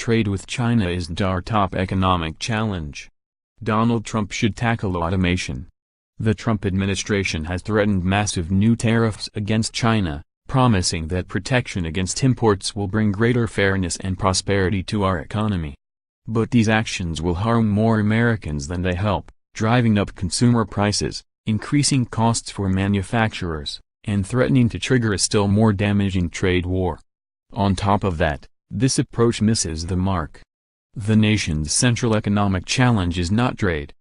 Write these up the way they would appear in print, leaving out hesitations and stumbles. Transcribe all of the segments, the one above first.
trade with China isn't our top economic challenge. Donald Trump should tackle automation. The Trump administration has threatened massive new tariffs against China, promising that protection against imports will bring greater fairness and prosperity to our economy. But these actions will harm more Americans than they help, driving up consumer prices, increasing costs for manufacturers, and threatening to trigger a still more damaging trade war. On top of that, this approach misses the mark. The nation's central economic challenge is not trade.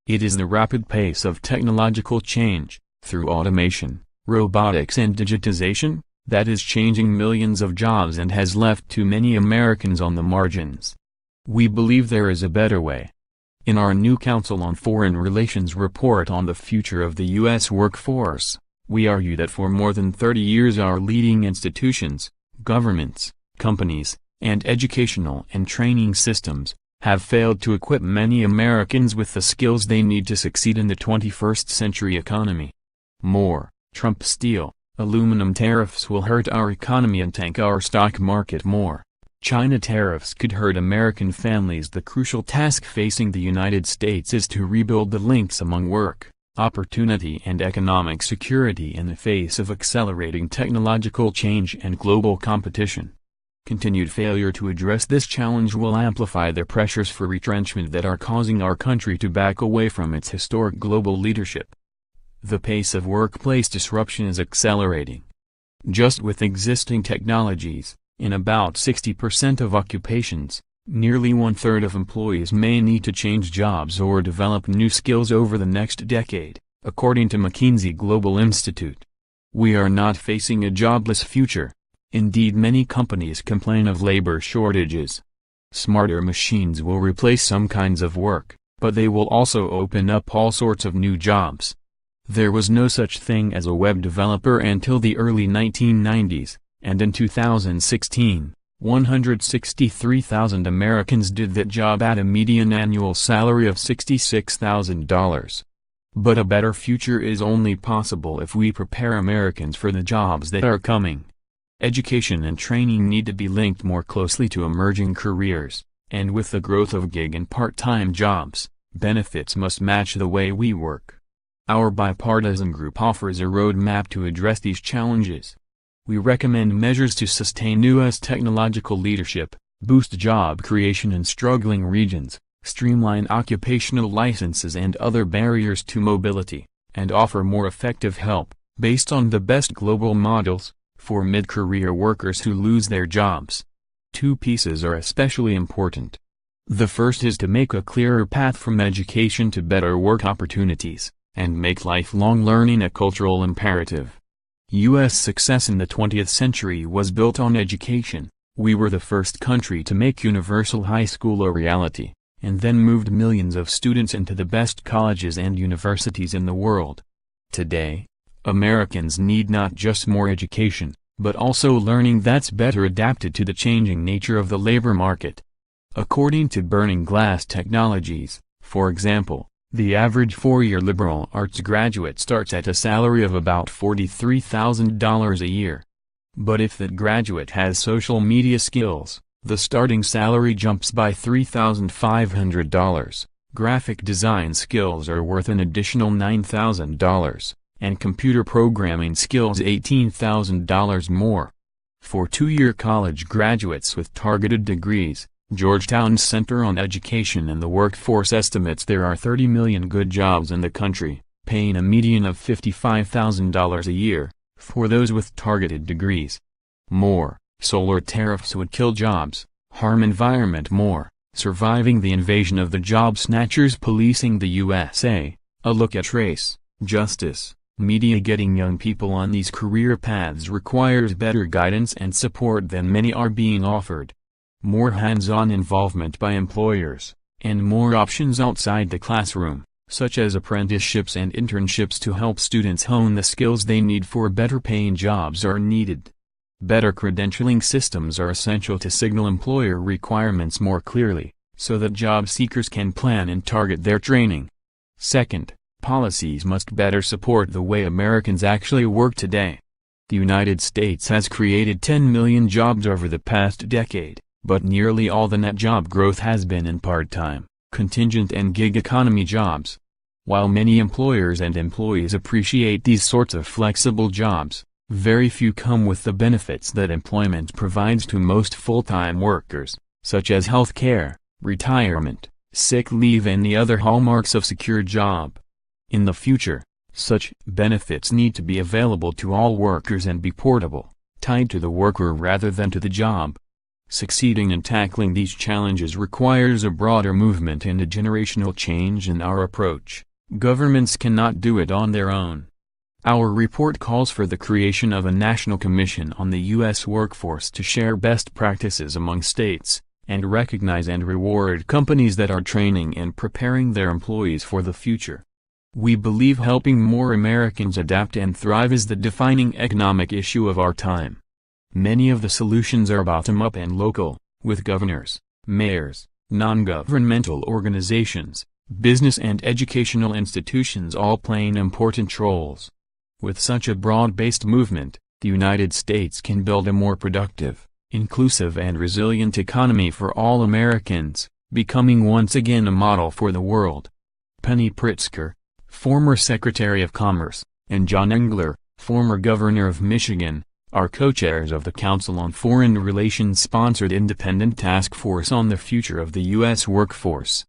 It is the rapid pace of technological change, through automation, robotics and digitization, that is changing millions of jobs and has left too many Americans on the margins. We believe there is a better way. In our new Council on Foreign Relations report on the future of the U.S. workforce, we argue that for more than 30 years our leading institutions, governments, companies, and educational and training systems, have failed to equip many Americans with the skills they need to succeed in the 21st century economy. More, Trump steel, aluminum tariffs will hurt our economy and tank our stock market more. China tariffs could hurt American families. The crucial task facing the United States is to rebuild the links among work, opportunity and economic security in the face of accelerating technological change and global competition. Continued failure to address this challenge will amplify the pressures for retrenchment that are causing our country to back away from its historic global leadership. The pace of workplace disruption is accelerating. Just with existing technologies, in about 60% of occupations, nearly one-third of employees may need to change jobs or develop new skills over the next decade, according to McKinsey Global Institute. We are not facing a jobless future. Indeed, many companies complain of labor shortages. Smarter machines will replace some kinds of work, but they will also open up all sorts of new jobs. There was no such thing as a web developer until the early 1990s. And in 2016, 163,000 Americans did that job at a median annual salary of $66,000. But a better future is only possible if we prepare Americans for the jobs that are coming. Education and training need to be linked more closely to emerging careers, and with the growth of gig and part-time jobs, benefits must match the way we work. Our bipartisan group offers a roadmap to address these challenges. We recommend measures to sustain U.S. technological leadership, boost job creation in struggling regions, streamline occupational licenses and other barriers to mobility, and offer more effective help, based on the best global models, for mid-career workers who lose their jobs. Two pieces are especially important. The first is to make a clearer path from education to better work opportunities, and make lifelong learning a cultural imperative. U.S. success in the 20th century was built on education. We were the first country to make universal high school a reality, and then moved millions of students into the best colleges and universities in the world. Today, Americans need not just more education, but also learning that's better adapted to the changing nature of the labor market. According to Burning Glass Technologies, for example, the average four-year liberal arts graduate starts at a salary of about $43,000 a year. But if that graduate has social media skills, the starting salary jumps by $3,500, graphic design skills are worth an additional $9,000, and computer programming skills $18,000 more. For two-year college graduates with targeted degrees, Georgetown's Center on Education and the Workforce estimates there are 30 million good jobs in the country, paying a median of $55,000 a year, for those with targeted degrees. More, solar tariffs would kill jobs, harm environment more, surviving the invasion of the job snatchers policing the USA, a look at race, justice, media. Getting young people on these career paths requires better guidance and support than many are being offered. More hands-on involvement by employers, and more options outside the classroom, such as apprenticeships and internships to help students hone the skills they need for better-paying jobs are needed. Better credentialing systems are essential to signal employer requirements more clearly, so that job seekers can plan and target their training. Second, policies must better support the way Americans actually work today. The United States has created 10 million jobs over the past decade, but nearly all the net job growth has been in part-time, contingent and gig economy jobs. While many employers and employees appreciate these sorts of flexible jobs, very few come with the benefits that employment provides to most full-time workers, such as health care, retirement, sick leave and the other hallmarks of secure job. In the future, such benefits need to be available to all workers and be portable, tied to the worker rather than to the job. Succeeding in tackling these challenges requires a broader movement and a generational change in our approach. Governments cannot do it on their own. Our report calls for the creation of a national commission on the U.S. workforce to share best practices among states, and recognize and reward companies that are training and preparing their employees for the future. We believe helping more Americans adapt and thrive is the defining economic issue of our time. Many of the solutions are bottom-up and local, with governors, mayors, non-governmental organizations, business and educational institutions all playing important roles. With such a broad-based movement, the United States can build a more productive, inclusive and resilient economy for all Americans, becoming once again a model for the world. Penny Pritzker, former Secretary of Commerce, and John Engler, former Governor of Michigan, are co-chairs of the Council on Foreign Relations-sponsored Independent Task Force on the Future of the U.S. Workforce.